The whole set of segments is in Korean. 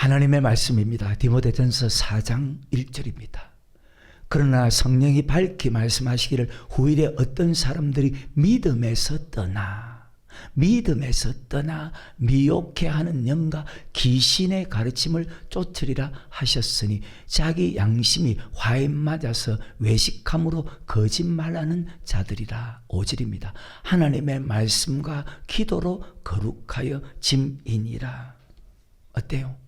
하나님의 말씀입니다. 디모데전서 4장 1절입니다. 그러나 성령이 밝히 말씀하시기를 후일에 어떤 사람들이 믿음에서 떠나 미혹해 하는 영과 귀신의 가르침을 쫓으리라 하셨으니 자기 양심이 화에 맞아서 외식함으로 거짓말하는 자들이라. 5절입니다. 하나님의 말씀과 기도로 거룩하여 짐이니라. 어때요?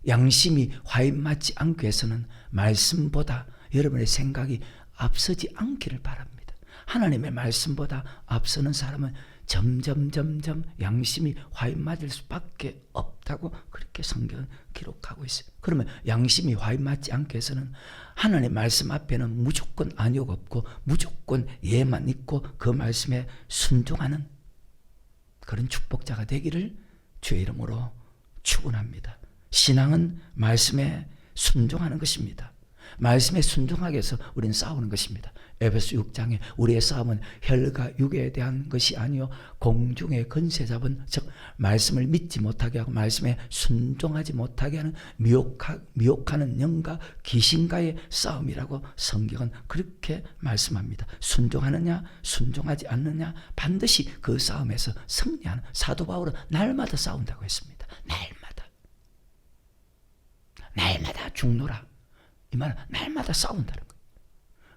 양심이 화에 맞지 않기 위해서는 말씀보다 여러분의 생각이 앞서지 않기를 바랍니다. 하나님의 말씀보다 앞서는 사람은 점점 양심이 화에 맞을 수밖에 없다고 그렇게 성경은 기록하고 있어요. 그러면 양심이 화에 맞지 않기 위해서는 하나님의 말씀 앞에는 무조건 아니오가 없고 무조건 예만 있고 그 말씀에 순종하는 그런 축복자가 되기를 주의 이름으로 축원합니다. 신앙은 말씀에 순종하는 것입니다. 말씀에 순종하기 위해서 우리는 싸우는 것입니다. 에베소 6장에 우리의 싸움은 혈과 육에 대한 것이 아니요 공중의 권세 잡은 즉 말씀을 믿지 못하게 하고 말씀에 순종하지 못하게 하는 미혹하는 영과 귀신과의 싸움이라고 성경은 그렇게 말씀합니다. 순종하느냐 순종하지 않느냐 반드시 그 싸움에서 승리하는. 사도 바울은 날마다 싸운다고 했습니다. 날마다 죽노라. 이 말은 날마다 싸운다는 거예요.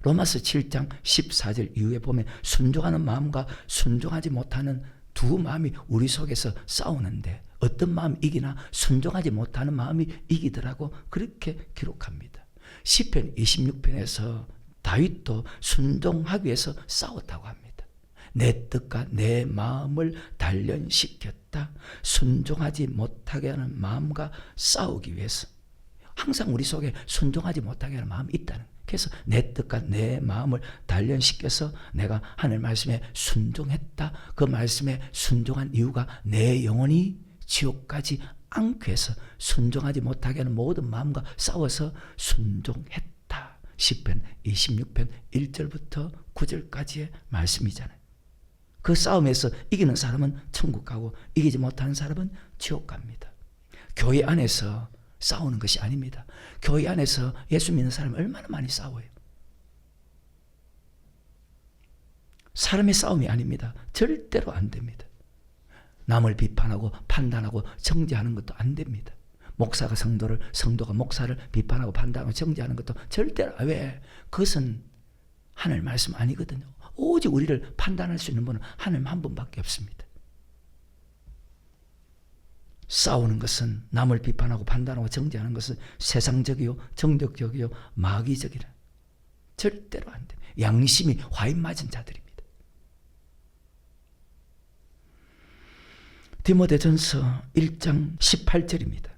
로마서 7장 14절 이후에 보면 순종하는 마음과 순종하지 못하는 두 마음이 우리 속에서 싸우는데 어떤 마음이 이기나 순종하지 못하는 마음이 이기더라고 그렇게 기록합니다. 시편 26편에서 다윗도 순종하기 위해서 싸웠다고 합니다. 내 뜻과 내 마음을 단련시켰다. 순종하지 못하게 하는 마음과 싸우기 위해서 항상 우리 속에 순종하지 못하게 하는 마음이 있다는 거예요. 그래서 내 뜻과 내 마음을 단련시켜서 내가 하늘 말씀에 순종했다. 그 말씀에 순종한 이유가 내 영혼이 지옥까지 않기 위해서 순종하지 못하게 하는 모든 마음과 싸워서 순종했다. 시편 26편 1절부터 9절까지의 말씀이잖아요. 그 싸움에서 이기는 사람은 천국 가고 이기지 못하는 사람은 지옥 갑니다. 교회 안에서 싸우는 것이 아닙니다. 교회 안에서 예수 믿는 사람은 얼마나 많이 싸워요. 사람의 싸움이 아닙니다. 절대로 안 됩니다. 남을 비판하고 판단하고 정죄하는 것도 안 됩니다. 목사가 성도가 목사를 비판하고 판단하고 정죄하는 것도 절대로. 왜? 그것은 하나님 말씀 아니거든요. 오직 우리를 판단할 수 있는 분은 하나님 한 분밖에 없습니다. 싸우는 것은 남을 비판하고 판단하고 정죄하는 것은 세상적이요 정적적이요 마귀적이라. 절대로 안 돼. 양심이 화에 맞은 자들입니다. 디모데전서 1장 18절입니다.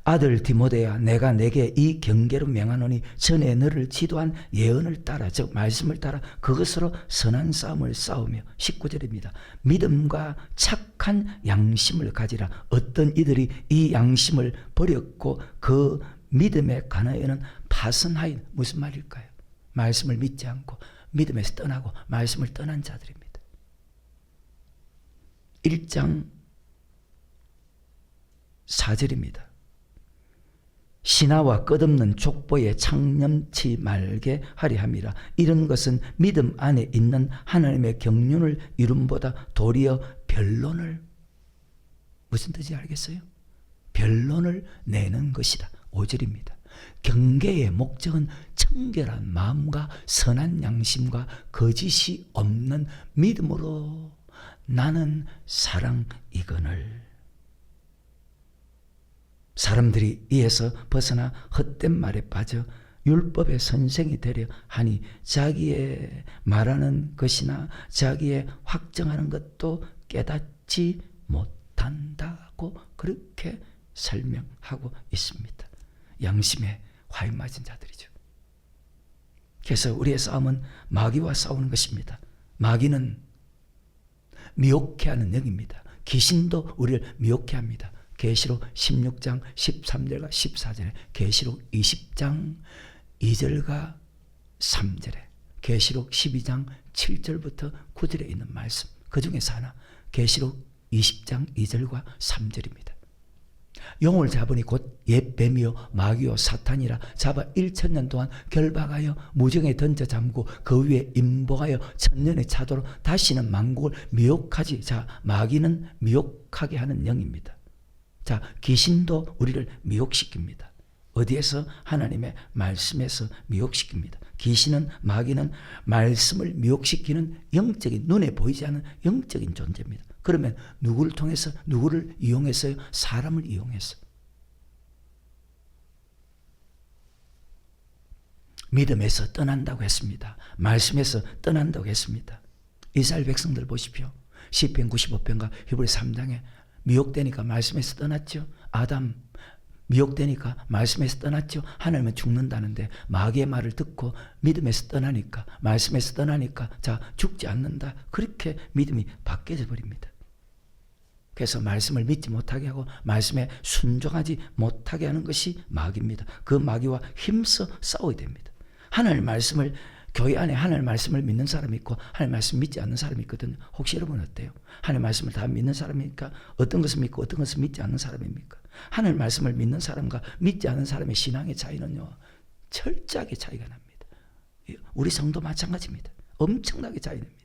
아들 디모데야 내가 내게 이 경계로 명하노니 전에 너를 지도한 예언을 따라 즉 말씀을 따라 그것으로 선한 싸움을 싸우며. 19절입니다. 믿음과 착한 양심을 가지라. 어떤 이들이 이 양심을 버렸고 그 믿음의 간화에는 파선하인. 무슨 말일까요? 말씀을 믿지 않고 믿음에서 떠나고 말씀을 떠난 자들입니다. 1장 4절입니다. 신하와 끝없는 족보에 창념치 말게 하리 함이라. 이런 것은 믿음 안에 있는 하나님의 경륜을 이룸보다 도리어 변론을. 무슨 뜻인지 알겠어요? 변론을 내는 것이다. 5절입니다. 경계의 목적은 청결한 마음과 선한 양심과 거짓이 없는 믿음으로 나는 사랑이거늘. 사람들이 이에서 벗어나 헛된 말에 빠져 율법의 선생이 되려 하니 자기의 말하는 것이나 자기의 확정하는 것도 깨닫지 못한다고 그렇게 설명하고 있습니다. 양심에 화에 맞은 자들이죠. 그래서 우리의 싸움은 마귀와 싸우는 것입니다. 마귀는 미혹해 하는 영입니다. 귀신도 우리를 미혹해 합니다. 계시록 16장 13절과 14절에, 계시록 20장 2절과 3절에, 계시록 12장 7절부터 9절에 있는 말씀, 그 중에서 하나 계시록 20장 2절과 3절입니다. 용을 잡으니 곧 옛 뱀이요 마귀요 사탄이라 잡아 1000년 동안 결박하여 무정에 던져 잠고 그 위에 임복하여 천년의 차도로 다시는 만국을 미혹하지. 자, 마귀는 미혹하게 하는 영입니다. 자, 귀신도 우리를 미혹시킵니다. 어디에서? 하나님의 말씀에서 미혹시킵니다. 귀신은, 마귀는 말씀을 미혹시키는 영적인, 눈에 보이지 않는 영적인 존재입니다. 그러면 누구를 통해서, 누구를 이용해서요? 사람을 이용해서. 믿음에서 떠난다고 했습니다. 말씀에서 떠난다고 했습니다. 이스라엘 백성들 보십시오. 시편 95편과 히브리 3장에 미혹되니까 말씀에서 떠났죠. 아담 미혹되니까 말씀에서 떠났죠. 하나님은 죽는다는데 마귀의 말을 듣고 믿음에서 떠나니까, 말씀에서 떠나니까 자, 죽지 않는다. 그렇게 믿음이 바뀌어져 버립니다. 그래서 말씀을 믿지 못하게 하고 말씀에 순종하지 못하게 하는 것이 마귀입니다. 그 마귀와 힘써 싸워야 됩니다. 하나님 말씀을, 교회 안에 하나님 말씀을 믿는 사람이 있고 하나님 말씀 믿지 않는 사람이 있거든요. 혹시 여러분 어때요? 하나님 말씀을 다 믿는 사람입니까? 어떤 것을 믿고 어떤 것을 믿지 않는 사람입니까? 하나님 말씀을 믿는 사람과 믿지 않는 사람의 신앙의 차이는요, 철저하게 차이가 납니다. 우리 성도 마찬가지입니다. 엄청나게 차이 납니다.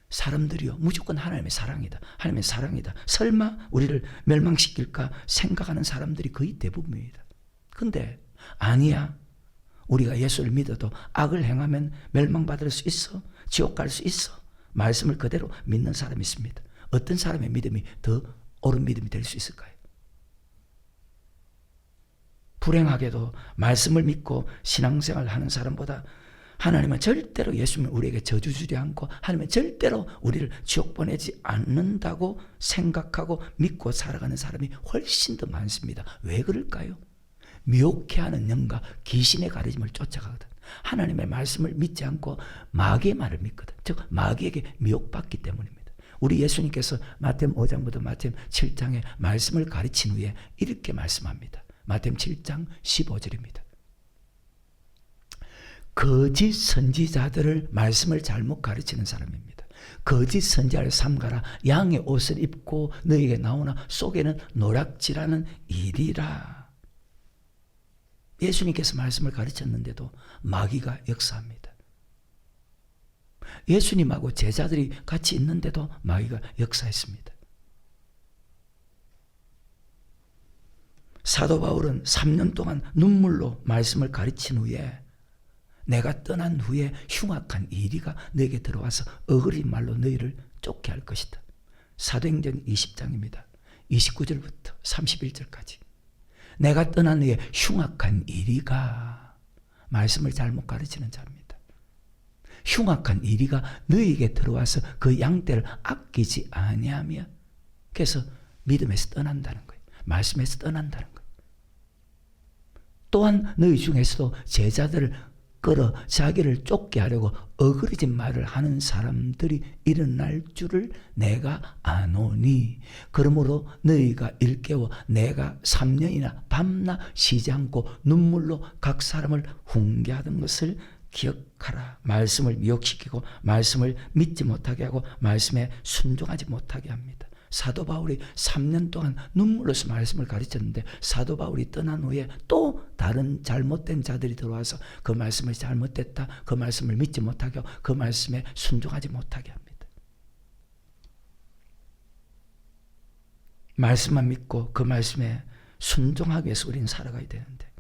사람들이요, 무조건 하나님의 사랑이다, 하나님의 사랑이다, 설마 우리를 멸망시킬까 생각하는 사람들이 거의 대부분입니다. 근데 아니야. 우리가 예수를 믿어도 악을 행하면 멸망받을 수 있어. 지옥 갈 수 있어. 말씀을 그대로 믿는 사람이 있습니다. 어떤 사람의 믿음이 더 옳은 믿음이 될 수 있을까요? 불행하게도 말씀을 믿고 신앙생활을 하는 사람보다 하나님은 절대로, 예수님은 우리에게 저주 주지 않고 하나님은 절대로 우리를 지옥 보내지 않는다고 생각하고 믿고 살아가는 사람이 훨씬 더 많습니다. 왜 그럴까요? 미혹해 하는 영과 귀신의 가르침을 쫓아가거든. 하나님의 말씀을 믿지 않고 마귀의 말을 믿거든. 즉 마귀에게 미혹받기 때문입니다. 우리 예수님께서 마태복음 5장부터 마태복음 7장에 말씀을 가르친 후에 이렇게 말씀합니다. 마태복음 7장 15절입니다. 거짓 선지자들을, 말씀을 잘못 가르치는 사람입니다. 거짓 선지자를 삼가라. 양의 옷을 입고 너에게 나오나 속에는 노략질하는 일이라. 예수님께서 말씀을 가르쳤는데도 마귀가 역사합니다. 예수님하고 제자들이 같이 있는데도 마귀가 역사했습니다. 사도 바울은 3년 동안 눈물로 말씀을 가르친 후에, 내가 떠난 후에 흉악한 이리가 너에게 들어와서 어그린 말로 너희를 쫓게 할 것이다. 사도행전 20장입니다. 29절부터 31절까지. 내가 떠난 후에 흉악한 이리가, 말씀을 잘못 가르치는 자입니다. 흉악한 이리가 너희에게 들어와서 그 양떼를 아끼지 아니하며, 그래서 믿음에서 떠난다는 거예요. 말씀에서 떠난다는 거예요. 또한 너희 중에서도 제자들을 끌어 자기를 쫓게 하려고 어그러진 말을 하는 사람들이 일어날 줄을 내가 아노니, 그러므로 너희가 일깨워 내가 3년이나 밤낮 쉬지 않고 눈물로 각 사람을 훈계하던 것을 기억하라. 말씀을 미혹시키고 말씀을 믿지 못하게 하고 말씀에 순종하지 못하게 합니다. 사도 바울이 3년 동안 눈물로서 말씀을 가르쳤는데 사도 바울이 떠난 후에 또 다른 잘못된 자들이 들어와서 그 말씀을 잘못됐다, 그 말씀을 믿지 못하게 하고 그 말씀에 순종하지 못하게 합니다. 말씀만 믿고 그 말씀에 순종하기 위해서 우리는 살아가야 되는데,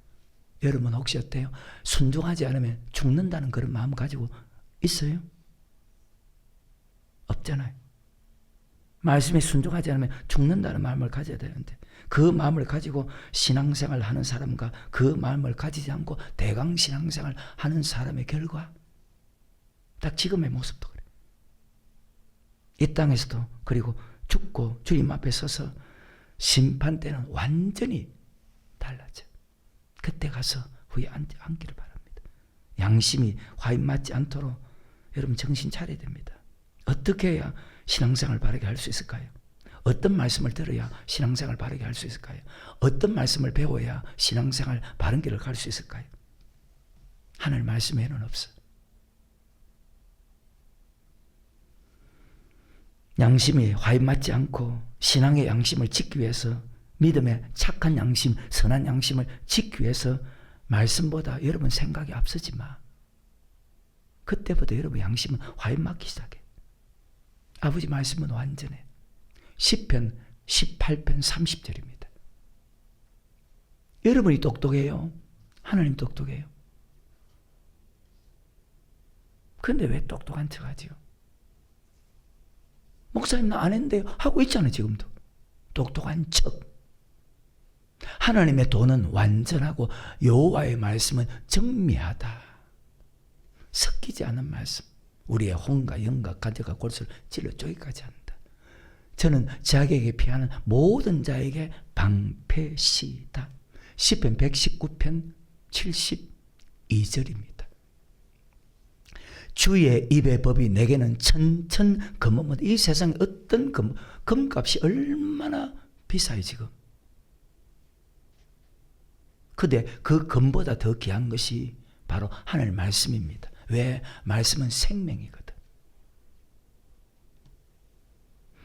여러분 혹시 어때요? 순종하지 않으면 죽는다는 그런 마음 가지고 있어요? 없잖아요. 말씀에 순종하지 않으면 죽는다는 마음을 가져야 되는데, 그 마음을 가지고 신앙생활을 하는 사람과 그 마음을 가지지 않고 대강 신앙생활을 하는 사람의 결과, 딱 지금의 모습도 그래요. 이 땅에서도, 그리고 죽고 주님 앞에 서서 심판 때는 완전히 달라져. 그때 가서 후회 안기를 바랍니다. 양심이 화인 맞지 않도록 여러분 정신 차려야 됩니다. 어떻게 해야 신앙생활을 바르게 할 수 있을까요? 어떤 말씀을 들어야 신앙생활을 바르게 할 수 있을까요? 어떤 말씀을 배워야 신앙생활 바른 길을 갈 수 있을까요? 하늘 말씀에는 없어. 양심이 화인 맞지 않고 신앙의 양심을 지키기 위해서 믿음의 착한 양심, 선한 양심을 지키기 위해서 말씀보다 여러분 생각이 앞서지 마. 그때부터 여러분 양심은 화인 맞기 시작해. 아버지 말씀은 완전해. 시편 18편 30절입니다. 여러분이 똑똑해요. 하나님 똑똑해요. 그런데 왜 똑똑한 척 하지요? 목사님 나 안 했는데요. 하고 있잖아요. 지금도. 똑똑한 척. 하나님의 도는 완전하고 여호와의 말씀은 정미하다. 섞이지 않은 말씀. 우리의 혼과 영과 가져가 골수를 찔러 쪼기까지 한다. 저는 자기에게 피하는 모든 자에게 방패시다. 시편 119편 72절입니다. 주의 입의 법이 내게는 천천 금은 이 세상에 어떤 금값이 얼마나 비싸요 지금. 근데 그 금보다 더 귀한 것이 바로 하나님의 말씀입니다. 왜? 말씀은 생명이거든.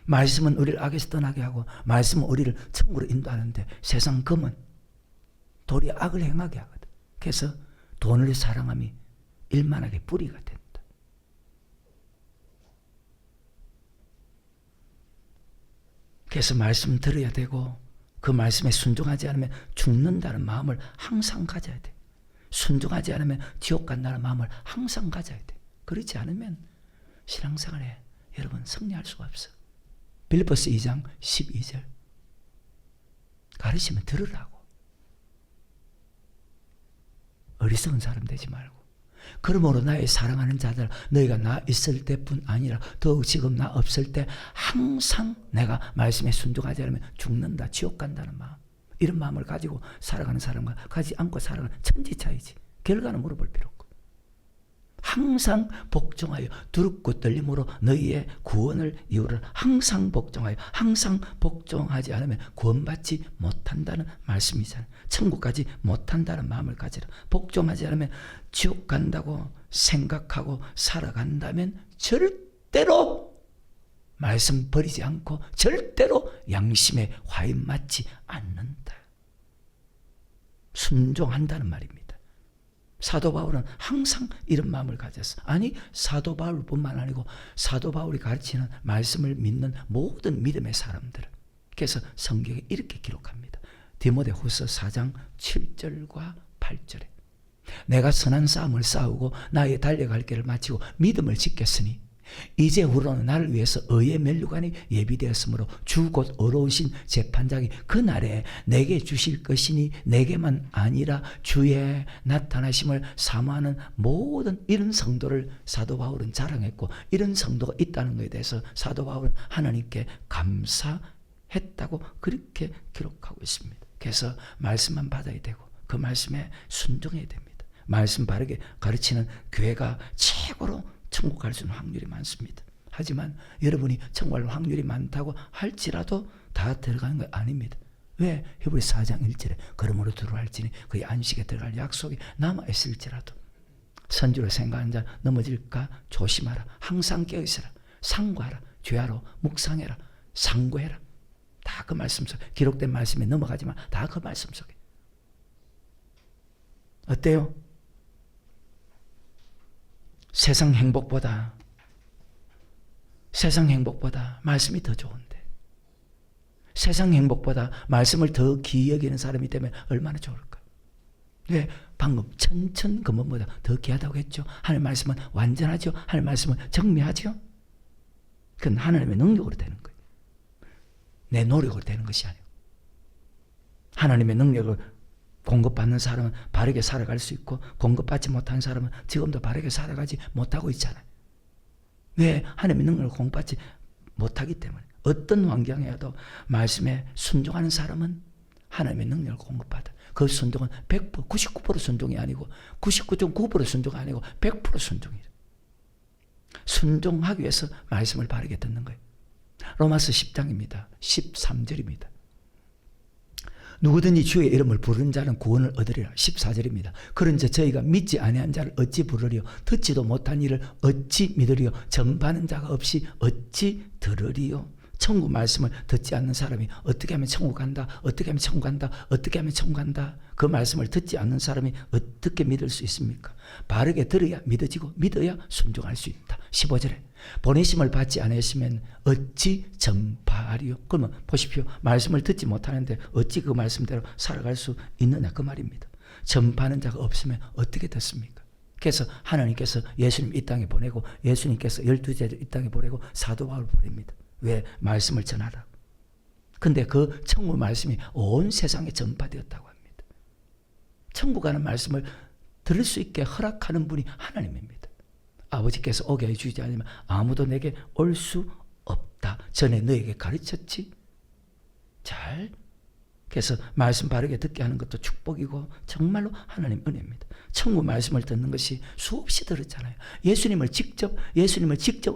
말씀은 우리를 악에서 떠나게 하고 말씀은 우리를 천국으로 인도하는데 세상 금은 도리어 악을 행하게 하거든. 그래서 돈을 사랑함이 일만하게 뿌리가 된다. 그래서 말씀 들어야 되고 그 말씀에 순종하지 않으면 죽는다는 마음을 항상 가져야 돼. 순종하지 않으면 지옥 간다는 마음을 항상 가져야 돼. 그렇지 않으면 신앙생활에 여러분 승리할 수가 없어. 빌립보서 2장 12절 가르치면 들으라고. 어리석은 사람 되지 말고. 그러므로 나의 사랑하는 자들 너희가 나 있을 때뿐 아니라 더욱 지금 나 없을 때 항상 내가 말씀에 순종하지 않으면 죽는다, 지옥 간다는 마음, 이런 마음을 가지고 살아가는 사람과 가지 않고 살아가는 천지 차이지. 결과는 물어볼 필요 없고 항상 복종하여 두렵고 떨림으로 너희의 구원을 이루라. 항상 복종하여. 항상 복종하지 않으면 구원받지 못한다는 말씀이잖아요. 천국까지 못한다는 마음을 가지라. 복종하지 않으면 지옥 간다고 생각하고 살아간다면 절대로 말씀 버리지 않고 절대로 양심에 화인 맞지 않는다. 순종한다는 말입니다. 사도 바울은 항상 이런 마음을 가졌어. 아니 사도 바울뿐만 아니고 사도 바울이 가르치는 말씀을 믿는 모든 믿음의 사람들은. 그래서 성경에 이렇게 기록합니다. 디모데후서 4장 7절과 8절에 내가 선한 싸움을 싸우고 나의 달려갈 길을 마치고 믿음을 지켰으니 이제 후로는 나를 위해서 의의 면류관이 예비되었으므로 주 곧 어려우신 재판장이 그날에 내게 주실 것이니 내게만 아니라 주의 나타나심을 사모하는 모든 이런 성도를 사도 바울은 자랑했고 이런 성도가 있다는 것에 대해서 사도 바울은 하나님께 감사했다고 그렇게 기록하고 있습니다. 그래서 말씀만 받아야 되고 그 말씀에 순종해야 됩니다. 말씀 바르게 가르치는 교회가 최고로 천국 갈 수 있는 확률이 많습니다. 하지만 여러분이 천국 갈 확률이 많다고 할지라도 다 들어가는 거 아닙니다. 왜? 히브리서 4장 1절에 그러므로 들어갈지니 그의 안식에 들어갈 약속이 남아있을지라도 선지로 생각하는 자 넘어질까 조심하라. 항상 깨어있으라. 상고하라. 죄하러 묵상해라. 상고해라. 다 그 말씀 속에 기록된 말씀에 넘어가지 마. 다 그 말씀 속에. 어때요? 세상 행복보다 말씀이 더 좋은데 세상 행복보다 말씀을 더 귀히 여기는 사람이 되면 얼마나 좋을까. 왜? 방금 천천 금은보다 더 귀하다고 했죠. 하나님의 말씀은 완전하죠. 하나님의 말씀은 정미하죠. 그건 하나님의 능력으로 되는 거예요. 내 노력으로 되는 것이 아니고 하나님의 능력을 공급받는 사람은 바르게 살아갈 수 있고 공급받지 못한 사람은 지금도 바르게 살아가지 못하고 있잖아요. 왜? 하나님의 능력을 공급받지 못하기 때문에. 어떤 환경에도 말씀에 순종하는 사람은 하나님의 능력을 공급받아. 그 순종은 100%, 99% 순종이 아니고 99.9% 순종이 아니고 100% 순종이에요. 순종하기 위해서 말씀을 바르게 듣는 거예요. 로마서 10장입니다. 13절입니다. 누구든지 주의 이름을 부르는 자는 구원을 얻으리라. 14절입니다. 그런즉 저희가 믿지 아니한 자를 어찌 부르리요? 듣지도 못한 일을 어찌 믿으리요? 전파하는 자가 없이 어찌 들으리요? 천국 말씀을 듣지 않는 사람이 어떻게 하면 천국 간다, 어떻게 하면 천국 간다, 어떻게 하면 천국 간다. 그 말씀을 듣지 않는 사람이 어떻게 믿을 수 있습니까? 바르게 들어야 믿어지고 믿어야 순종할 수 있다. 15절에 보내심을 받지 않으시면 어찌 전파하리요? 그러면 보십시오. 말씀을 듣지 못하는데 어찌 그 말씀대로 살아갈 수 있느냐 그 말입니다. 전파하는 자가 없으면 어떻게 됐습니까? 그래서 하나님께서 예수님 이 땅에 보내고 예수님께서 12제자 이 땅에 보내고 사도 바울을 보냅니다. 왜? 말씀을 전하라. 근데 그 천국 말씀이 온 세상에 전파되었다고 합니다. 천국 가는 말씀을 들을 수 있게 허락하는 분이 하나님입니다. 아버지께서 오게 해주지 않으면 아무도 내게 올 수 없다. 전에 너에게 가르쳤지? 잘. 그래서 말씀 바르게 듣게 하는 것도 축복이고 정말로 하나님 은혜입니다. 천국 말씀을 듣는 것이 수없이 들었잖아요. 예수님을 직접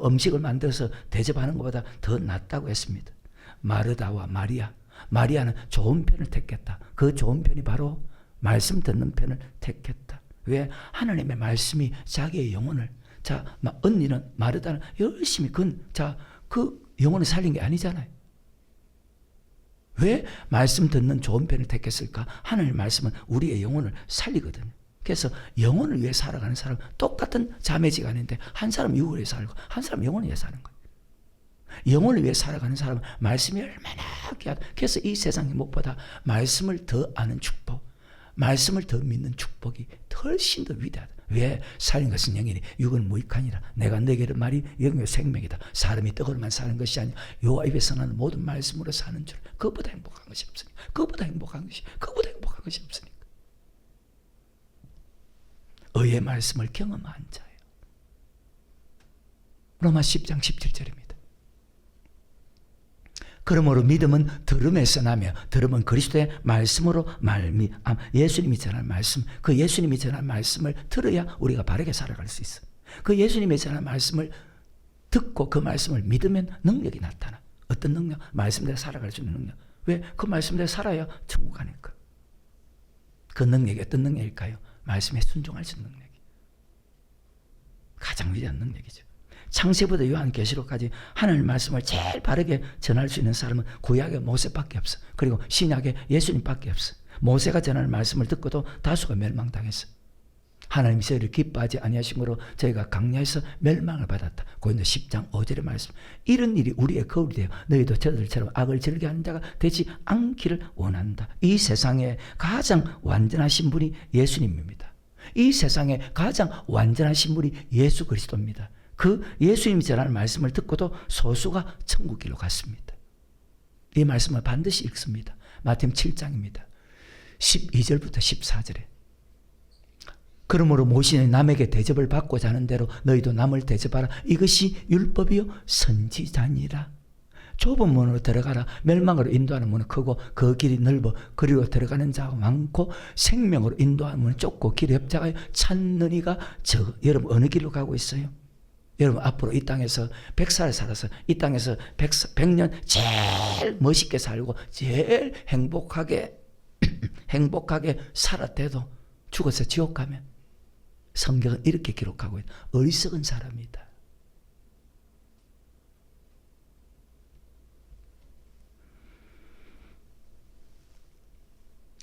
음식을 만들어서 대접하는 것보다 더 낫다고 했습니다. 마르다와 마리아. 마리아는 좋은 편을 택했다. 그 좋은 편이 바로 말씀 듣는 편을 택했다. 왜? 하나님의 말씀이 자기의 영혼을, 언니는 마르다는 열심히 그 영혼을 살린 게 아니잖아요. 왜 말씀 듣는 좋은 편을 택했을까? 하나님의 말씀은 우리의 영혼을 살리거든요. 그래서 영혼을 위해 살아가는 사람은 똑같은 자매지간인데 한 사람은 육을 위해 살고 한 사람은 영혼을 위해 사는 거예요. 영혼을 위해 살아가는 사람은 말씀이 얼마나 귀하다. 그래서 이 세상의 무엇보다 말씀을 더 아는 축복, 말씀을 더 믿는 축복이 훨씬 더 위대하다. 왜? 살린 것은 영이니 육은 무익하니라. 내가 너에게 말이 영의 생명이다. 사람이 떡으로만 사는 것이 아니라 여호와 입에서 나는 모든 말씀으로 사는 줄. 그것보다 행복한 것이 없으니까. 그것보다 행복한 것이 없으니까. 의의 말씀을 경험한 자예요. 로마 10장 17절입니다. 그러므로 믿음은 들음에서 나며 들음은 그리스도의 말씀으로 말미암. 예수님이 전한 말씀, 그 예수님이 전한 말씀을 들어야 우리가 바르게 살아갈 수 있어. 그 예수님이 전한 말씀을 듣고 그 말씀을 믿으면 능력이 나타나. 어떤 능력? 말씀대로 살아갈 수 있는 능력. 왜? 그 말씀대로 살아야 천국 가니까. 그 능력이 어떤 능력일까요? 말씀에 순종할 수 있는 능력이 가장 위대한 능력이죠. 창세부터 요한계시록까지 하나님의 말씀을 제일 바르게 전할 수 있는 사람은 구약의 모세밖에 없어. 그리고 신약의 예수님밖에 없어. 모세가 전하는 말씀을 듣고도 다수가 멸망당했어. 하나님이 저희를 기뻐하지 아니하심으로 저희가 강야에서 멸망을 받았다. 고린도 10장 5절의 말씀. 이런 일이 우리의 거울이 되어 너희도 저들처럼 악을 즐겨하는 자가 되지 않기를 원한다. 이 세상에 가장 완전하신 분이 예수님입니다. 이 세상에 가장 완전하신 분이 예수 그리스도입니다. 그 예수님이 전하는 말씀을 듣고도 소수가 천국길로 갔습니다. 이 말씀을 반드시 읽습니다. 마태복음 7장입니다. 12절부터 14절에 그러므로 모시는 남에게 대접을 받고자 하는 대로 너희도 남을 대접하라. 이것이 율법이요 선지자니라. 좁은 문으로 들어가라. 멸망으로 인도하는 문은 크고 그 길이 넓어 그리로 들어가는 자가 많고 생명으로 인도하는 문은 좁고 길이 협착하여 찾는 이가 적어. 여러분 어느 길로 가고 있어요? 여러분 앞으로 이 땅에서 100살 살아서 이 땅에서 100년 제일 멋있게 살고 제일 행복하게 살았대도 죽어서 지옥 가면 성경은 이렇게 기록하고 있다. 어리석은 사람이다.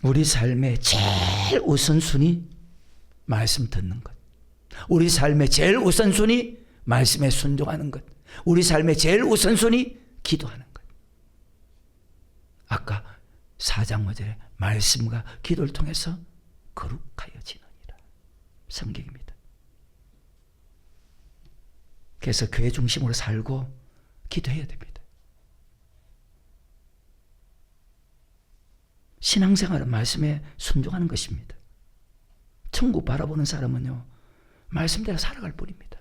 우리 삶의 제일 우선순위 말씀 듣는 것. 우리 삶의 제일 우선순위 말씀에 순종하는 것. 우리 삶의 제일 우선순위 기도하는 것. 아까 4장 5절에 말씀과 기도를 통해서 거룩하여지느니라. 성경입니다. 그래서 교회 중심으로 살고 기도해야 됩니다. 신앙생활은 말씀에 순종하는 것입니다. 천국 바라보는 사람은요, 말씀대로 살아갈 뿐입니다.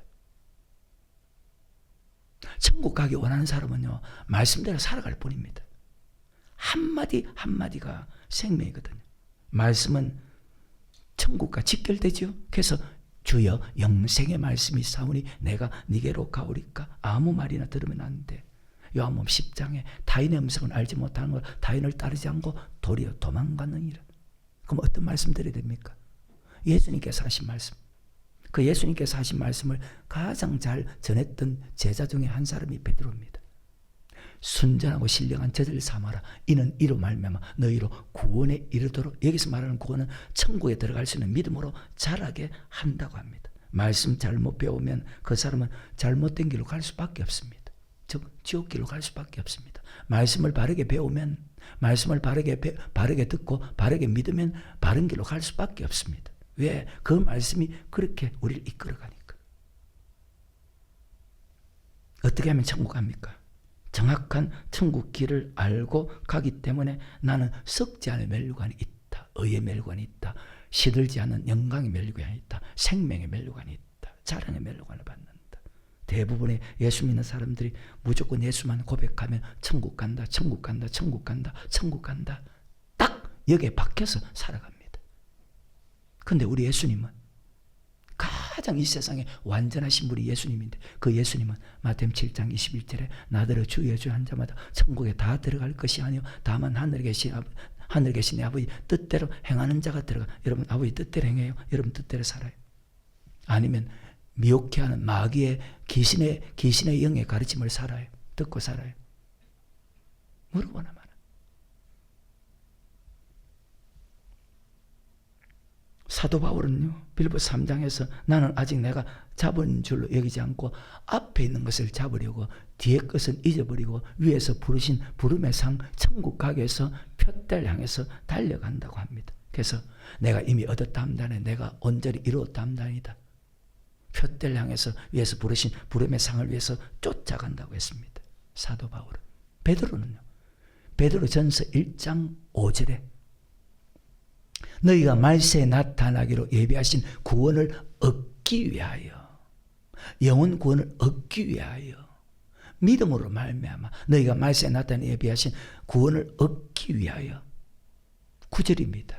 천국 가기 원하는 사람은요, 말씀대로 살아갈 뿐입니다. 한마디 한마디가 생명이거든요. 말씀은 천국과 직결되죠. 그래서 주여 영생의 말씀이 사오니 내가 네게로 가오리까. 아무 말이나 들으면 안 돼. 요한복음 10장에 타인의 음성을 알지 못하는 걸 타인을 따르지 않고 도리어 도망가느니라. 그럼 어떤 말씀 드려야 됩니까? 예수님께서 하신 말씀. 그 예수님께서 하신 말씀을 가장 잘 전했던 제자 중에 한 사람이 베드로입니다. 순전하고 신령한 저들을 삼아라. 이는 이로 말미암아 너희로 구원에 이르도록, 여기서 말하는 구원은 천국에 들어갈 수 있는 믿음으로 자라게 한다고 합니다. 말씀 잘못 배우면 그 사람은 잘못된 길로 갈 수밖에 없습니다. 즉 지옥 길로 갈 수밖에 없습니다. 말씀을 바르게 배우면, 말씀을 바르게 듣고 바르게 믿으면 바른 길로 갈 수밖에 없습니다. 왜? 그 말씀이 그렇게 우리를 이끌어가니까. 어떻게 하면 천국 갑니까? 정확한 천국 길을 알고 가기 때문에 나는 썩지 않을 멸류관이 있다. 의의 멸류관이 있다. 시들지 않은 영광의 멸류관이 있다. 생명의 멸류관이 있다. 자랑의 멸류관을 받는다. 대부분의 예수 믿는 사람들이 무조건 예수만 고백하면 천국 간다, 천국 간다, 천국 간다, 천국 간다. 딱 여기에 박혀서 살아갑니다. 근데 우리 예수님은 가장 이 세상에 완전하신 분이 예수님인데, 그 예수님은 마태복음 7장 21절에 나더러 주 예수 한 자마다 천국에 다 들어갈 것이 아니요 다만 하늘에 계신 내 아버지 뜻대로 행하는 자가 들어가. 여러분 아버지 뜻대로 행해요? 여러분 뜻대로 살아요? 아니면 미혹해하는 마귀의 귀신의 영의 가르침을 살아요? 듣고 살아요? 물어보나 마나. 사도 바울은요, 빌립보 3장에서 나는 아직 내가 잡은 줄로 여기지 않고 앞에 있는 것을 잡으려고 뒤에 것을 잊어버리고 위에서 부르신 부름의 상 천국 가기 위해서 표대를 향해서 달려간다고 합니다. 그래서 내가 이미 얻었다 함다네, 내가 온전히 이루었다 함다니다. 표대를 향해서 위에서 부르신 부름의 상을 위해서 쫓아간다고 했습니다. 사도 바울은. 베드로는요, 베드로전서 1장 5절에 너희가 말세에 나타나기로 예비하신 구원을 얻기 위하여, 영혼 구원을 얻기 위하여 믿음으로 말미암아 너희가 말세에 나타나 예비하신 구원을 얻기 위하여. 9절입니다.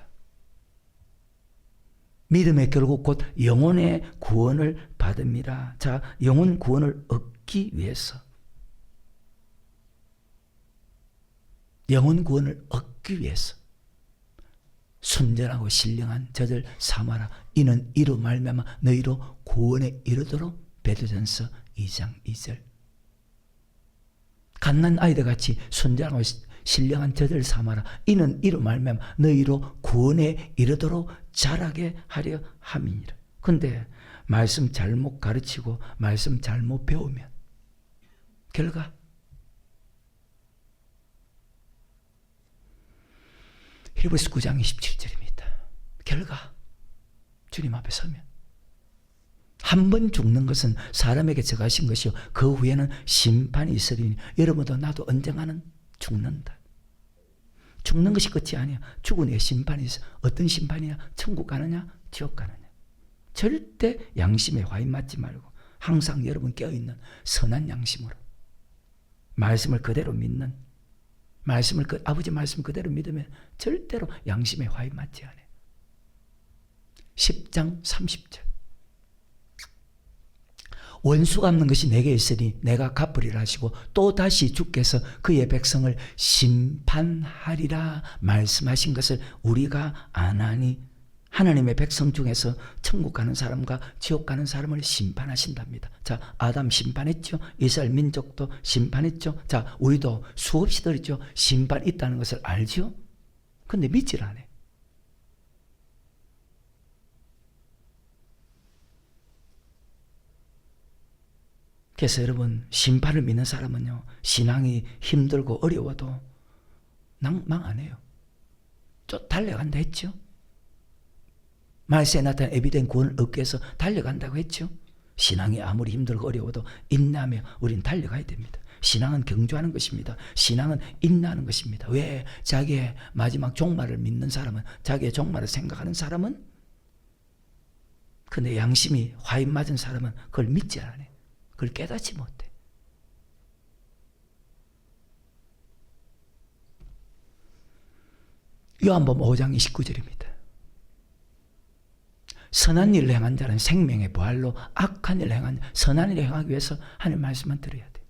믿음의 결국 곧 영혼의 구원을 받음이라. 자, 영혼 구원을 얻기 위해서, 영혼 구원을 얻기 위해서 순전하고 신령한 저들 삼아라. 이는 이로 말미암아 너희로 구원에 이르도록. 베드로전서 2장 2절. 갓난 아이들 같이 순전하고 신령한 저들 삼아라. 이는 이로 말미암아 너희로 구원에 이르도록 자라게 하려 함이니라. 근데 말씀 잘못 가르치고 말씀 잘못 배우면 결과 히브리서 9장 27절입니다. 결과 주님 앞에 서면 한 번 죽는 것은 사람에게 정하신 것이요 그 후에는 심판이 있으리니 여러분도 나도 언젠가는 죽는다. 죽는 것이 끝이 아니야. 죽은 후에 심판이 있어. 어떤 심판이냐? 천국 가느냐? 지옥 가느냐? 절대 양심에 화인 맞지 말고 항상 여러분 깨어있는 선한 양심으로 말씀을 그대로 믿는, 아버지 말씀 그대로 믿으면 절대로 양심에 화인 맞지 않아요. 10장 30절. 원수 갚는 것이 내게 있으니 내가 갚으리라 하시고 또 다시 주께서 그의 백성을 심판하리라 말씀하신 것을 우리가 아나니, 하나님의 백성 중에서 천국 가는 사람과 지옥 가는 사람을 심판하신답니다. 자, 아담 심판했죠. 이스라엘 민족도 심판했죠. 자, 우리도 수없이 들었죠. 심판 있다는 것을 알죠. 근데 믿질 않아요. 그래서 여러분, 심판을 믿는 사람은요, 신앙이 힘들고 어려워도 낭망 안 해요. 달려간다 했죠. 말세에 나타난 예비된 구원을 얻기 위해서 달려간다고 했죠. 신앙이 아무리 힘들고 어려워도 인내하며 우리는 달려가야 됩니다. 신앙은 경주하는 것입니다. 신앙은 인내하는 것입니다. 왜? 자기의 마지막 종말을 믿는 사람은, 자기의 종말을 생각하는 사람은, 근데 양심이 화인 맞은 사람은 그걸 믿지 않아요. 그걸 깨닫지 못해. 요한복음 5장 29절입니다. 선한 일을 행한 자는 생명의 부활로, 악한 일을 행한 자, 선한 일을 행하기 위해서 하나님 말씀만 들어야 돼.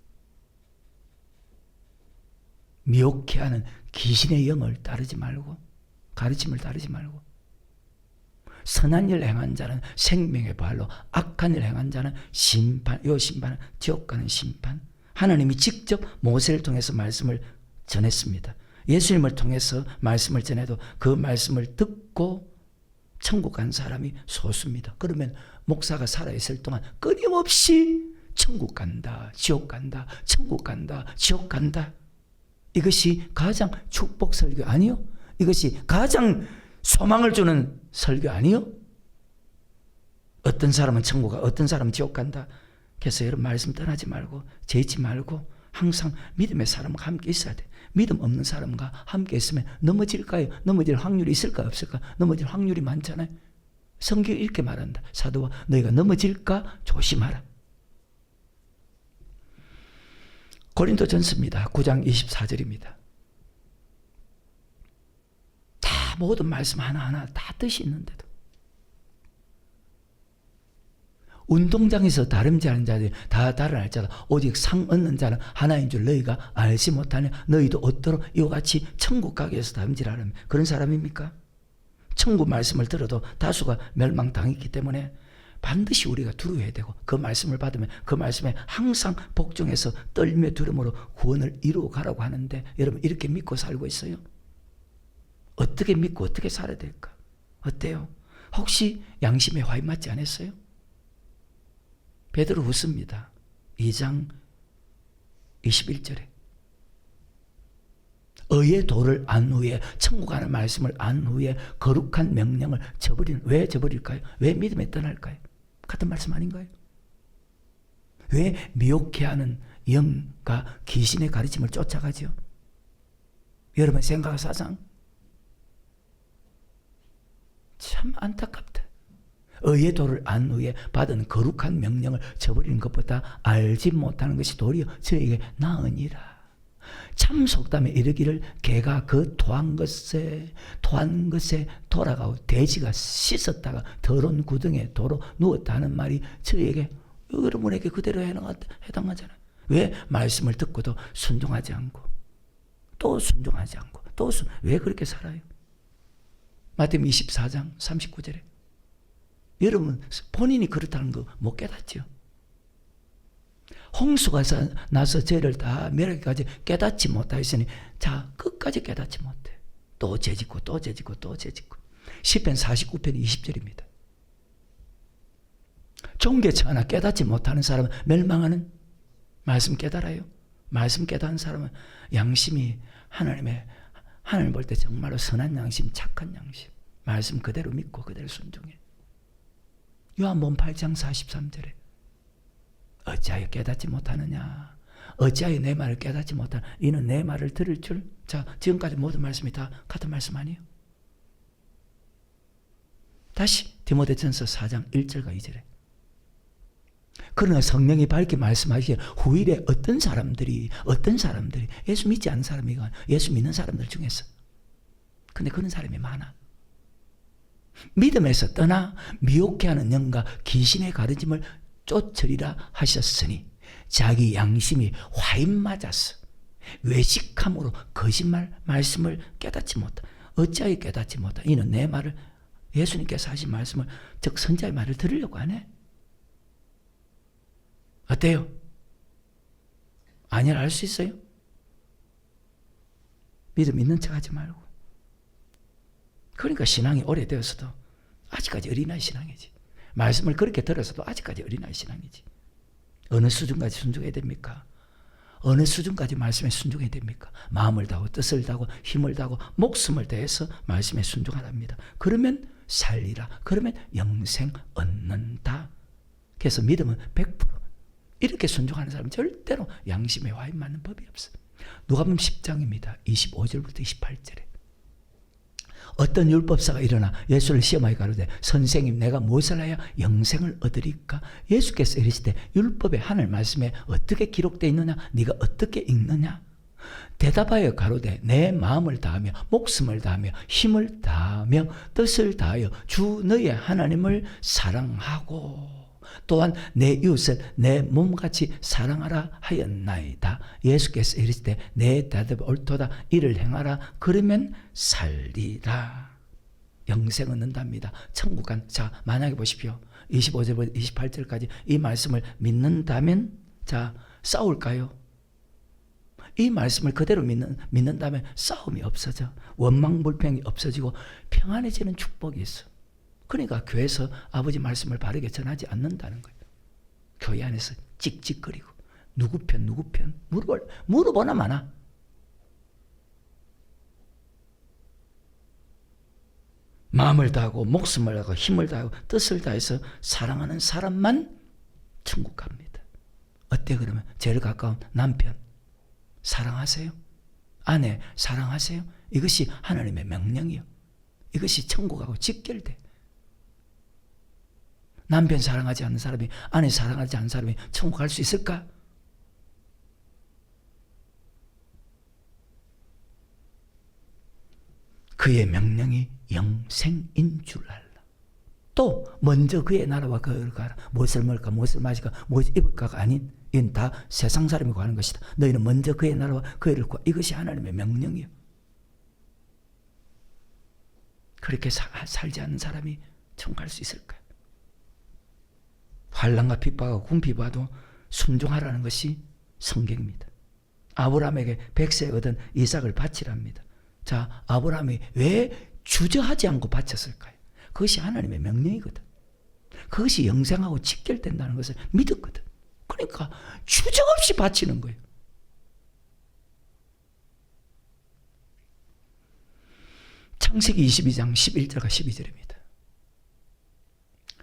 미혹해하는 귀신의 영을 따르지 말고, 가르침을 따르지 말고, 선한 일을 행한 자는 생명의 부활로, 악한 일을 행한 자는 심판, 요 심판은 지옥 가는 심판. 하나님이 직접 모세를 통해서 말씀을 전했습니다. 예수님을 통해서 말씀을 전해도 그 말씀을 듣고 천국 간 사람이 소수입니다. 그러면 목사가 살아있을 동안 끊임없이 천국 간다, 지옥 간다, 천국 간다, 지옥 간다. 이것이 가장 축복 설교 아니요? 이것이 가장 소망을 주는 설교 아니요? 어떤 사람은 천국 가, 어떤 사람은 지옥 간다. 그래서 여러분 말씀 떠나지 말고 재지 말고 항상 믿음의 사람과 함께 있어야 돼. 믿음 없는 사람과 함께 있으면 넘어질까요? 넘어질 확률이 있을까 없을까? 넘어질 확률이 많잖아요. 성경이 이렇게 말한다. 사도와 너희가 넘어질까 조심하라. 고린도전서입니다. 9장 24절입니다. 다 모든 말씀 하나하나 다 뜻이 있는데도 운동장에서 다름질하는 자들이 다 다른 자다. 오직 상 얻는 자는 하나인 줄 너희가 알지 못하냐. 너희도 얻도록 이와 같이 천국 가기 위해서 다름질하는 그런 사람입니까? 천국 말씀을 들어도 다수가 멸망당했기 때문에 반드시 우리가 두려워야 되고 그 말씀을 받으면 그 말씀에 항상 복종해서 떨며 두려움으로 구원을 이루어 가라고 하는데 여러분 이렇게 믿고 살고 있어요? 어떻게 믿고 어떻게 살아야 될까? 어때요? 혹시 양심에 화인 맞지 않았어요? 베드로 후서입니다. 2장 21절에 의의 도를 안 후에 천국 가는 말씀을 안 후에 거룩한 명령을 저버리는 왜 저버릴까요? 왜 믿음에 떠날까요? 같은 말씀 아닌가요? 왜 미혹해 하는 영과 귀신의 가르침을 쫓아가죠? 여러분 생각사상 참 안타깝다. 의의 도를 안 후에 받은 거룩한 명령을 저버리는 것보다 알지 못하는 것이 도리어 저에게 나으니라. 참 속담에 이르기를 개가 그 토한 것에 돌아가고 돼지가 씻었다가 더러운 구덩이에 도로 누웠다 하는 말이 저에게 여러분에게 그대로 해당하잖아요. 왜 말씀을 듣고도 순종하지 않고 또 순종하지 않고 왜 그렇게 살아요? 마태복음 24장 39절에 여러분 본인이 그렇다는 거 못 깨닫죠. 홍수가 나서 죄를 다 멸하기까지 깨닫지 못하였으니 자 끝까지 깨닫지 못해. 또 죄짓고 시편 49편 20절입니다. 종교차 하나 깨닫지 못하는 사람은 멸망하는 말씀 깨달아요. 말씀 깨닫는 사람은 양심이 하나님 볼 때 정말로 선한 양심, 착한 양심, 말씀 그대로 믿고 그대로 순종해. 요한복음 8장 43절에 어찌하여 깨닫지 못하느냐. 어찌하여 내 말을 깨닫지 못하느냐. 이는 내 말을 들을 줄. 자, 지금까지 모든 말씀이 다 같은 말씀 아니에요? 다시 디모데전서 4장 1절과 2절에 그러나 성령이 밝게 말씀하시기에 후일에 어떤 사람들이 예수 믿지 않는 사람이가 예수 믿는 사람들 중에서 근데 그런 사람이 많아. 믿음에서 떠나 미혹해 하는 영과 귀신의 가르침을 쫓으리라 하셨으니 자기 양심이 화인 맞아서 외식함으로 거짓말 말씀을 깨닫지 못하. 어찌하여 깨닫지 못하. 이는 내 말을 예수님께서 하신 말씀을 즉 선자의 말을 들으려고 하네. 어때요? 아니라 알 수 있어요? 믿음 있는 척 하지 말고. 그러니까 신앙이 오래되었어도 아직까지 어린아이 신앙이지. 말씀을 그렇게 들어서도 아직까지 어린아이 신앙이지. 어느 수준까지 순종해야 됩니까? 어느 수준까지 말씀에 순종해야 됩니까? 마음을 다하고 뜻을 다하고 힘을 다하고 목숨을 다해서 말씀에 순종하랍니다. 그러면 살리라. 그러면 영생 얻는다. 그래서 믿음은 100% 이렇게 순종하는 사람은 절대로 양심에 화인 맞는 법이 없어. 누가복음 10장입니다. 25절부터 28절에 어떤 율법사가 일어나 예수를 시험하여 가로되 선생님 내가 무엇을 하여 영생을 얻으리까? 예수께서 이르시되 율법의 하늘 말씀에 어떻게 기록되어 있느냐? 네가 어떻게 읽느냐? 대답하여 가로되 내 마음을 다하며 목숨을 다하며 힘을 다하며 뜻을 다하여 주 너의 하나님을 사랑하고 또한 내 이웃을 내 몸같이 사랑하라 하였나이다. 예수께서 이르시되 내 대답이 옳도다. 이를 행하라. 그러면 살리라. 영생 얻는답니다. 천국 간. 자, 만약에 보십시오. 25절부터 28절까지 이 말씀을 믿는다면 자, 싸울까요? 이 말씀을 그대로 믿는다면 싸움이 없어져. 원망불평이 없어지고 평안해지는 축복이 있어. 그러니까 교회에서 아버지 말씀을 바르게 전하지 않는다는 거예요. 교회 안에서 찍찍거리고 누구 편 물어보나 마나. 마음을 다하고 목숨을 다하고 힘을 다하고 뜻을 다해서 사랑하는 사람만 천국 갑니다. 어때 그러면? 제일 가까운 남편 사랑하세요. 아내 사랑하세요. 이것이 하나님의 명령이요. 이것이 천국하고 직결돼. 남편 사랑하지 않는 사람이, 아내 사랑하지 않는 사람이 천국 갈 수 있을까? 그의 명령이 영생인 줄 알라. 또 먼저 그의 나라와 그를 가라. 무엇을 먹을까, 무엇을 마실까, 무엇을 입을까가 아닌, 이건 다 세상 사람이 구하는 것이다. 너희는 먼저 그의 나라와 그를 구하. 이것이 하나님의 명령이요. 그렇게 살지 않는 사람이 천국 갈 수 있을까요? 환난과 핍박과 궁핍과도 순종하라는 것이 성경입니다. 아브라함에게 백세 얻은 이삭을 바치랍니다. 자, 아브라함이 왜 주저하지 않고 바쳤을까요? 그것이 하나님의 명령이거든. 그것이 영생하고 직결된다는 것을 믿었거든. 그러니까 주저 없이 바치는 거예요. 창세기 22장 11절과 12절입니다.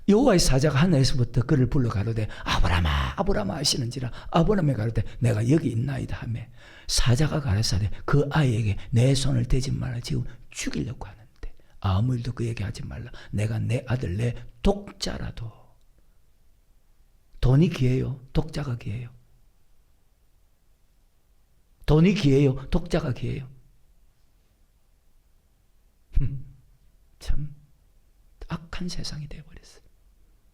여호와의 사자가 하늘에서부터 그를 불러 가로되 아브라함아 아브라함아 하시는지라. 아브라함이 가로되 내가 여기 있나이다 하며 사자가 가라사대 그 아이에게 내 손을 대지 말라. 지금 죽이려고 하는데 아무 일도 그에게 하지 말라. 내가 내 아들 내 독자라도. 돈이 귀해요? 독자가 귀해요? 돈이 귀해요? 독자가 귀해요? 참 악한 세상이 되어버렸어요.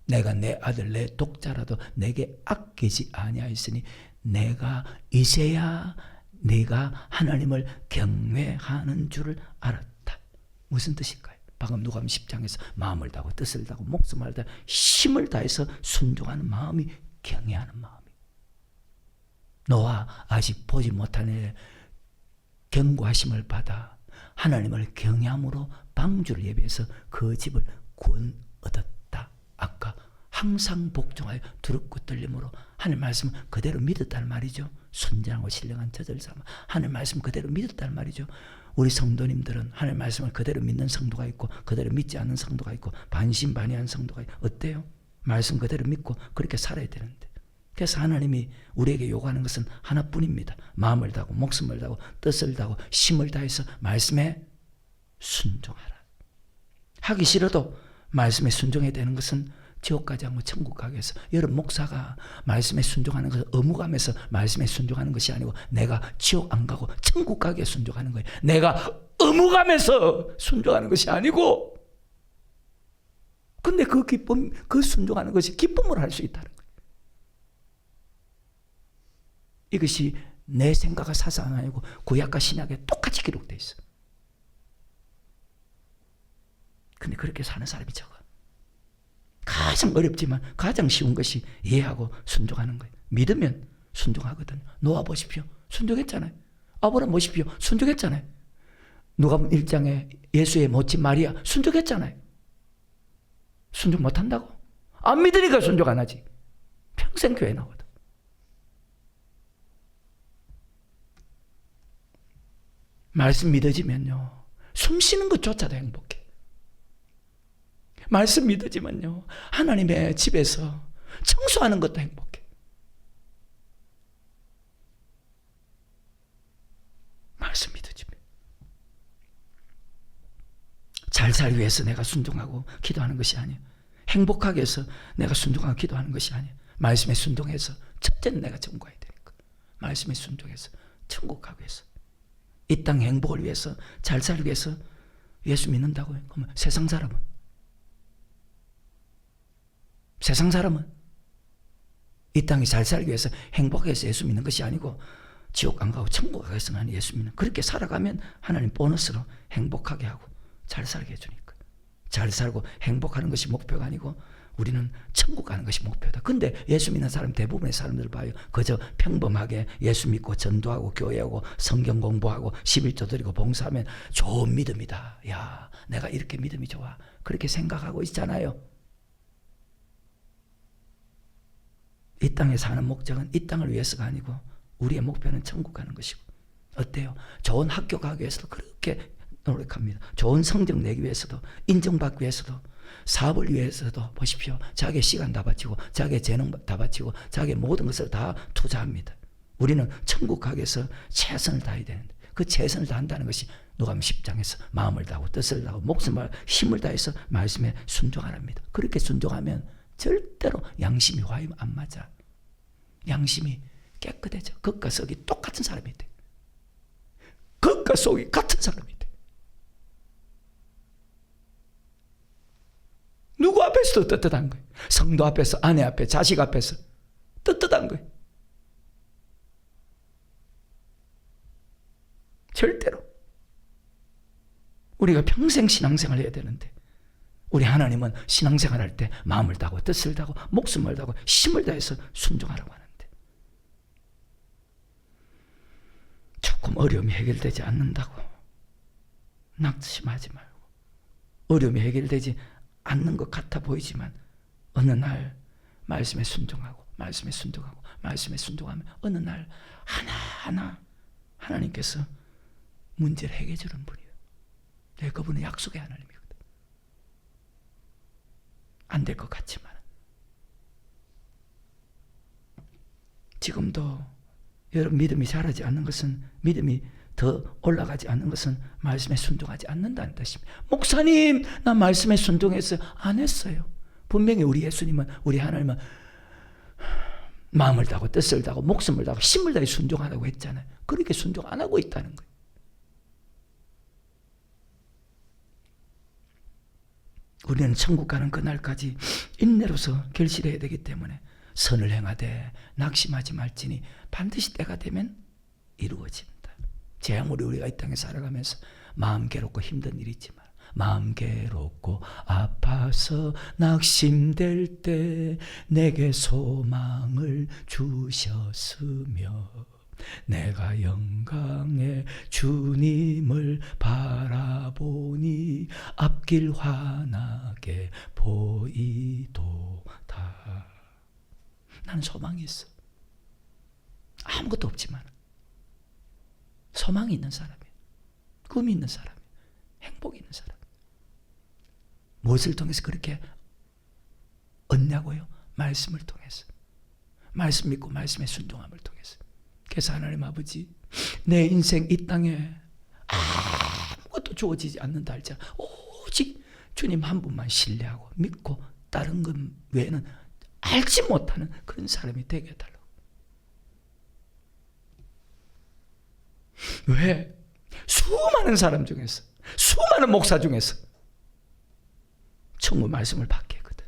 내가 내 아들 내 독자라도 내게 아끼지 아니하였으니 내가 이제야 네가 하나님을 경외하는 줄을 알았다. 무슨 뜻일까요? 방금 누가복음 10장에서 마음을 다하고 뜻을 다하고 목숨을 다하고 힘을 다해서 순종하는 마음이 경외하는 마음이. 너와 아직 보지 못하는 경고하심을 받아 하나님을 경외함으로 방주를 예비해서 그 집을 구원 얻었다. 아까 항상 복종하여 두렵고 떨림으로 하늘 말씀을 그대로 믿었다는 말이죠. 순전하고 신령한 저절 삼아 하늘 말씀 그대로 믿었다는 말이죠. 우리 성도님들은 하늘 말씀을 그대로 믿는 성도가 있고 그대로 믿지 않는 성도가 있고 반신반의한 성도가 있고 어때요? 말씀 그대로 믿고 그렇게 살아야 되는데. 그래서 하나님이 우리에게 요구하는 것은 하나뿐입니다. 마음을 다하고 목숨을 다하고 뜻을 다하고 힘을 다해서 말씀에 순종하라. 하기 싫어도 말씀에 순종해야 되는 것은 지옥 가지 않고 천국 가기 위해서. 여러분 목사가 말씀에 순종하는 것은 의무감에서 말씀에 순종하는 것이 아니고 내가 지옥 안 가고 천국 가기에 순종하는 거예요. 내가 의무감에서 순종하는 것이 아니고. 근데 그 기쁨, 그 순종하는 것이 기쁨으로 할 수 있다는 거예요. 이것이 내 생각과 사상 아니고 구약과 신약에 똑같이 기록되어 있어. 근데 그렇게 사는 사람이 적어. 가장 어렵지만 가장 쉬운 것이 이해하고 순종하는 거예요. 믿으면 순종하거든요. 노아 보십시오. 순종했잖아요. 아브라함 보십시오. 순종했잖아요. 누가복음 1장에 예수의 모친 마리아 순종했잖아요. 순종 못한다고? 안 믿으니까 순종 안 하지. 평생 교회 나오거든. 말씀 믿어지면요 숨 쉬는 것조차도 행복해. 말씀 믿어지면요 하나님의 집에서 청소하는 것도 행복해. 말씀 믿어지면 잘 살기 위해서 내가 순종하고 기도하는 것이 아니에요. 행복하게 해서 내가 순종하고 기도하는 것이 아니에요. 말씀에 순종해서 첫째는 내가 천국 가야 되니까 말씀에 순종해서 천국 가기 위해서 이 땅 행복을 위해서 잘 살기 위해서 예수 믿는다고요. 그러면 세상 사람은 이 땅이 잘 살기 위해서 행복해서 예수 믿는 것이 아니고 지옥 안 가고 천국 가기 위해서만 예수 믿는. 그렇게 살아가면 하나님 보너스로 행복하게 하고 잘 살게 해주니까. 잘 살고 행복하는 것이 목표가 아니고 우리는 천국 가는 것이 목표다. 근데 예수 믿는 사람 대부분의 사람들 봐요. 그저 평범하게 예수 믿고 전도하고 교회하고 성경 공부하고 11조 드리고 봉사하면 좋은 믿음이다. 야, 내가 이렇게 믿음이 좋아. 그렇게 생각하고 있잖아요. 이 땅에 사는 목적은 이 땅을 위해서가 아니고 우리의 목표는 천국 가는 것이고. 어때요? 좋은 학교 가기 위해서도 그렇게 노력합니다. 좋은 성적 내기 위해서도, 인정받기 위해서도, 사업을 위해서도 보십시오. 자기의 시간 다 바치고 자기의 재능 다 바치고 자기의 모든 것을 다 투자합니다. 우리는 천국 가기 위해서 최선을 다해야 되는데 그 최선을 다한다는 것이 누가복음 10장에서 마음을 다하고 뜻을 다하고 목숨을 힘을 다해서 말씀에 순종하랍니다. 그렇게 순종하면 절대로 양심이 화임 안 맞아. 양심이 깨끗해져. 겉과 속이 똑같은 사람이 돼. 겉과 속이 같은 사람이 돼. 누구 앞에서도 떳떳한 거예요. 성도 앞에서, 아내 앞에, 자식 앞에서 떳떳한 거예요. 절대로. 우리가 평생 신앙생활을 해야 되는데 우리 하나님은 신앙생활 할 때 마음을 다하고 뜻을 다하고 목숨을 다하고 힘을 다해서 순종하라고 하는데 조금 어려움이 해결되지 않는다고 낙심하지 말고, 어려움이 해결되지 않는 것 같아 보이지만 어느 날 말씀에 순종하고 말씀에 순종하고 말씀에 순종하면 어느 날 하나하나 하나님께서 문제를 해결해 주는 분이에요. 그분은 약속의 하나님이거든. 안 될 것 같지만 지금도 여러분 믿음이 자라지 않는 것은, 믿음이 더 올라가지 않는 것은 말씀에 순종하지 않는다는 뜻입니다. 목사님, 나 말씀에 순종했어요. 안 했어요. 분명히 우리 예수님은, 우리 하나님은 마음을 다하고 뜻을 다하고 목숨을 다하고 힘을 다해 순종하라고 했잖아요. 그렇게 순종 안 하고 있다는 거예요. 우리는 천국 가는 그날까지 인내로서 결실해야 되기 때문에 선을 행하되 낙심하지 말지니 반드시 때가 되면 이루어진다. 아무리 우리가 이 땅에 살아가면서 마음 괴롭고 힘든 일이 있지만, 마음 괴롭고 아파서 낙심될 때 내게 소망을 주셨으며 내가 영광의 주님을 바라보니 앞길 환하게 보이도다. 나는 소망이 있어. 아무것도 없지만 소망이 있는 사람이야. 꿈이 있는 사람이야. 행복이 있는 사람. 무엇을 통해서 그렇게 얻냐고요? 말씀을 통해서. 말씀 믿고 말씀의 순종함을 통해서. 그래서 하나님 아버지, 내 인생 이 땅에 아무것도 주어지지 않는다 할지라 오직 주님 한 분만 신뢰하고 믿고 다른 것 외에는 알지 못하는 그런 사람이 되게 해달라고. 왜? 수많은 사람 중에서, 수많은 목사 중에서 천국 말씀을 받게 했거든.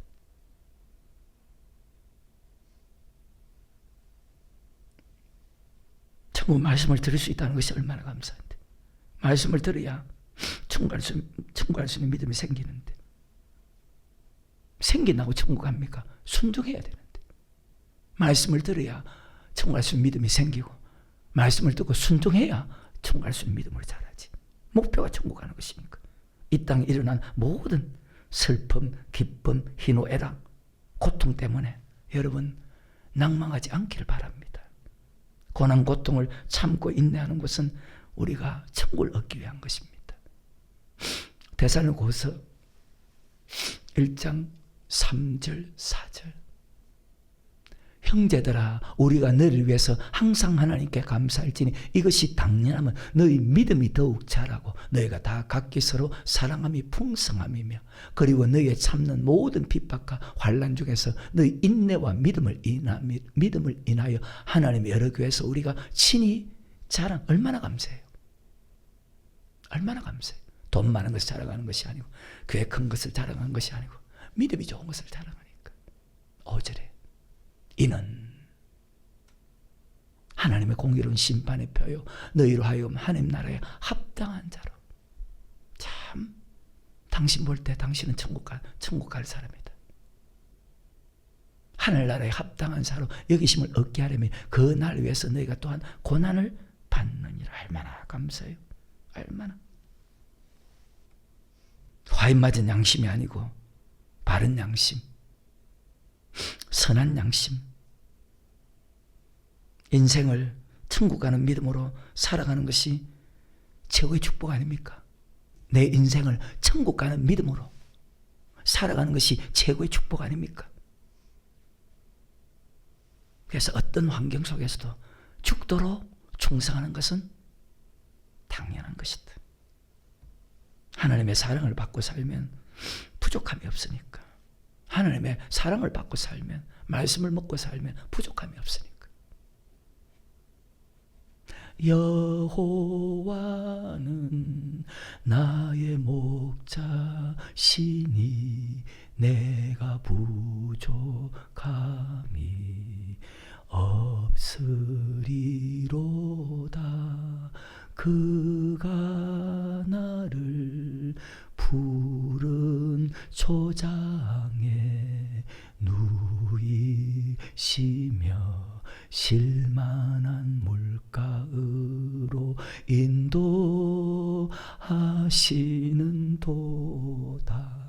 천국 말씀을 들을 수 있다는 것이 얼마나 감사한데. 말씀을 들어야 천국 갈 수 있는 믿음이 생기는데, 생긴다고 천국 갑니까? 순종해야 되는데. 말씀을 들어야 천국 갈 수 있는 믿음이 생기고, 말씀을 듣고 순종해야 천국 갈 수 있는 믿음을 자라지. 목표가 천국 가는 것이니까. 이 땅에 일어난 모든 슬픔, 기쁨, 희노, 애락, 고통 때문에 여러분 낭망하지 않기를 바랍니다. 고난, 고통을 참고 인내하는 것은 우리가 천국을 얻기 위한 것입니다. 데살로니가서 1장 3절 4절. 형제들아, 우리가 너희를 위해서 항상 하나님께 감사할지니 이것이 당연하면 너희 믿음이 더욱 자라고 너희가 다 각기 서로 사랑함이 풍성함이며, 그리고 너희의 참는 모든 핍박과 환난 중에서 너희 인내와 믿음을 인하여 하나님의 여러 교회에서 우리가 친히 자랑. 얼마나 감사해요. 얼마나 감사해요. 돈 많은 것을 자랑하는 것이 아니고, 교회 큰 것을 자랑하는 것이 아니고, 믿음이 좋은 것을 자랑하니까. 5절에 이는 하나님의 공의로운 심판의 표요 너희로 하여금 하나님 나라에 합당한 자로. 참 당신 볼 때 당신은 천국 갈 사람이다. 하늘나라에 합당한 사로 여기심을 얻게 하려면 그 날 위해서 너희가 또한 고난을 받느니라. 얼마나 감사해요. 얼마나. 화인 맞은 양심이 아니고 바른 양심, 선한 양심, 인생을 천국 가는 믿음으로 살아가는 것이 최고의 축복 아닙니까? 내 인생을 천국 가는 믿음으로 살아가는 것이 최고의 축복 아닙니까? 그래서 어떤 환경 속에서도 죽도록 충성하는 것은 당연한 것이다. 하나님의 사랑을 받고 살면 부족함이 없으니까. 하나님의 사랑을 받고 살면, 말씀을 먹고 살면 부족함이 없으니까. 여호와는 나의 목자시니 내가 부족함이 없으리로다. 그가 나를 푸른 초장에 누이시며 실만한 물가으로 인도하시는 도다.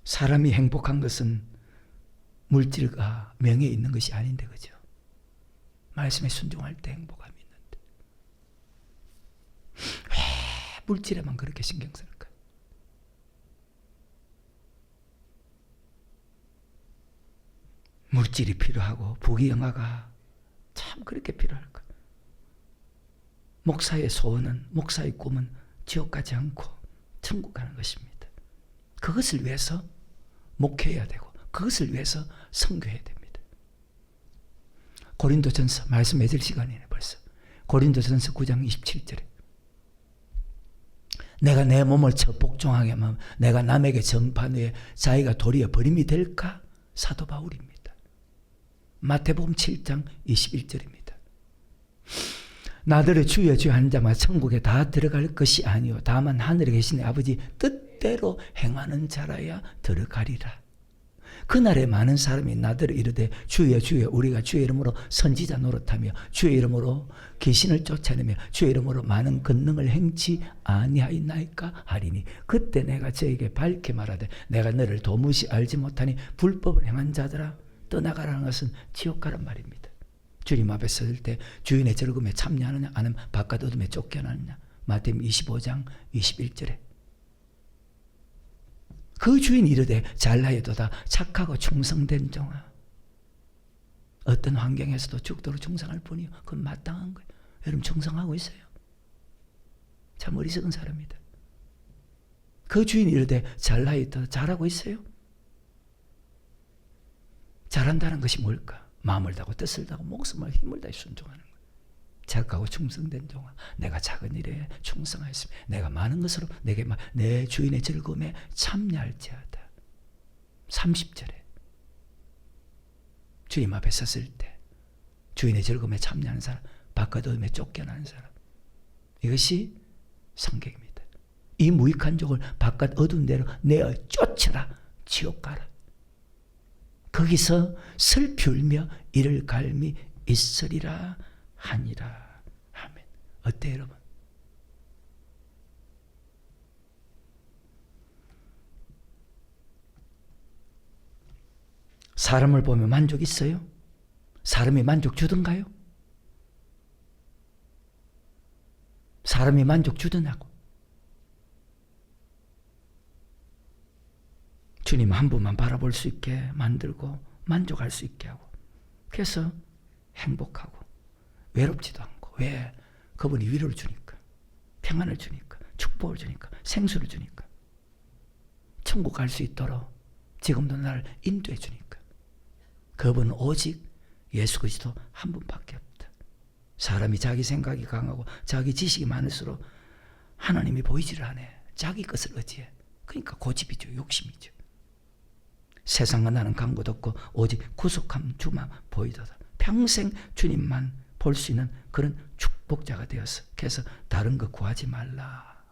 사람이 행복한 것은 물질과 명예에 있는 것이 아닌데, 그죠? 말씀에 순종할 때 행복함이 있는데 왜 물질에만 그렇게 신경 쓸까? 물질이 필요하고 부귀영화가 참 그렇게 필요할까? 목사의 소원은, 목사의 꿈은 지옥 가지 않고 천국 가는 것입니다. 그것을 위해서 목회해야 되고 그것을 위해서 선교해야 됩니다. 고린도전서 말씀 맺을 시간이네 벌써. 고린도전서 9장 27절에 내가 내 몸을 복종하게 하면 내가 남에게 전파한 후에 자기가 도리어 버림이 될까? 사도 바울입니다. 마태복음 7장 21절입니다. 나더러 주여 주여 하는 자마다 천국에 다 들어갈 것이 아니요 다만 하늘에 계신 내 아버지 뜻대로 행하는 자라야 들어가리라. 그날에 많은 사람이 나더러 이르되 주여 주여 우리가 주의 이름으로 선지자 노릇하며 주의 이름으로 귀신을 쫓아내며 주의 이름으로 많은 권능을 행치 아니하였나이까 하리니 그때 내가 저에게 밝게 말하되 내가 너를 도무지 알지 못하니 불법을 행한 자들아 떠나가라는 것은 지옥 가란 말입니다. 주님 앞에 설 때 주인의 즐거움에 참여하느냐 아니면 바깥 어둠에 쫓겨나느냐. 마태복음 25장 21절에 그 주인이 이르되 잘나여도다 착하고 충성된 종아. 어떤 환경에서도 죽도록 충성할 뿐이요 그건 마땅한 거예요. 여러분 충성하고 있어요? 참 어리석은 사람이다. 그 주인이 이르되 잘나여도다 잘하고 있어요? 잘한다는 것이 뭘까? 마음을 다하고 뜻을 다하고 목숨을 힘을 다해 순종하는 거예요. 착하고 충성된 종아 내가 작은 일에 충성하였으며 내가 많은 것으로 내게 내 주인의 즐거움에 참여할지어다. 30절에 주님 앞에 섰을 때 주인의 즐거움에 참여하는 사람, 바깥 어둠에 쫓겨나는 사람, 이것이 성경입니다. 이 무익한 족을 바깥 어두운 데로 내어 쫓으라. 지옥 가라. 거기서 슬피 울며 이를 갈미 있으리라 하니라. 아멘. 어때요 여러분? 사람을 보면 만족 있어요? 사람이 만족 주던가요? 사람이 만족 주더냐고. 주님 한 분만 바라볼 수 있게 만들고 만족할 수 있게 하고 그래서 행복하고 외롭지도 않고. 왜? 그분이 위로를 주니까, 평안을 주니까, 축복을 주니까, 생수를 주니까, 천국 갈 수 있도록 지금도 나를 인도해 주니까. 그분은 오직 예수 그리스도 한 분밖에 없다. 사람이 자기 생각이 강하고 자기 지식이 많을수록 하나님이 보이지를 않아. 자기 것을 의지해. 그러니까 고집이죠. 욕심이죠. 세상과 나는 간고도 없고 오직 구속함 주만 보이도다. 평생 주님만 볼 수 있는 그런 축복자가 되어서 그래서 다른 거 구하지 말라.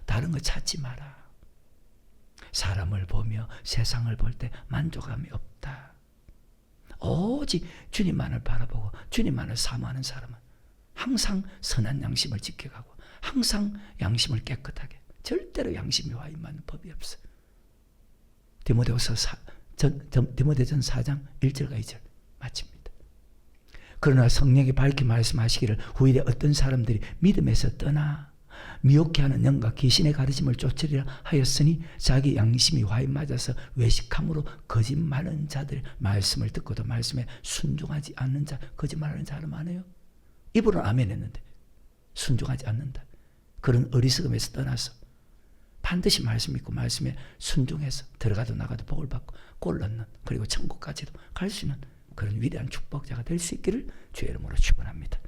다른 거 찾지 마라. 사람을 보며 세상을 볼 때 만족감이 없다. 오직 주님만을 바라보고 주님만을 사모하는 사람은 항상 선한 양심을 지켜가고 항상 양심을 깨끗하게, 절대로 양심이 와인받는 법이 없어. 디모데전 4장 1절과 2절 마칩니다. 그러나 성령이 밝히 말씀하시기를 후일에 어떤 사람들이 믿음에서 떠나 미혹해 하는 영과 귀신의 가르침을 쫓으리라 하였으니 자기 양심이 화인 맞아서 외식함으로 거짓말하는 자들, 말씀을 듣고도 말씀에 순종하지 않는 자, 거짓말하는 자는 많아요. 입으로는 아멘 했는데 순종하지 않는다. 그런 어리석음에서 떠나서 반드시 말씀 믿고 말씀에 순종해서 들어가도 나가도 복을 받고 꼴 넣는, 그리고 천국까지도 갈 수 있는 그런 위대한 축복자가 될 수 있기를 주의 이름으로 축원합니다.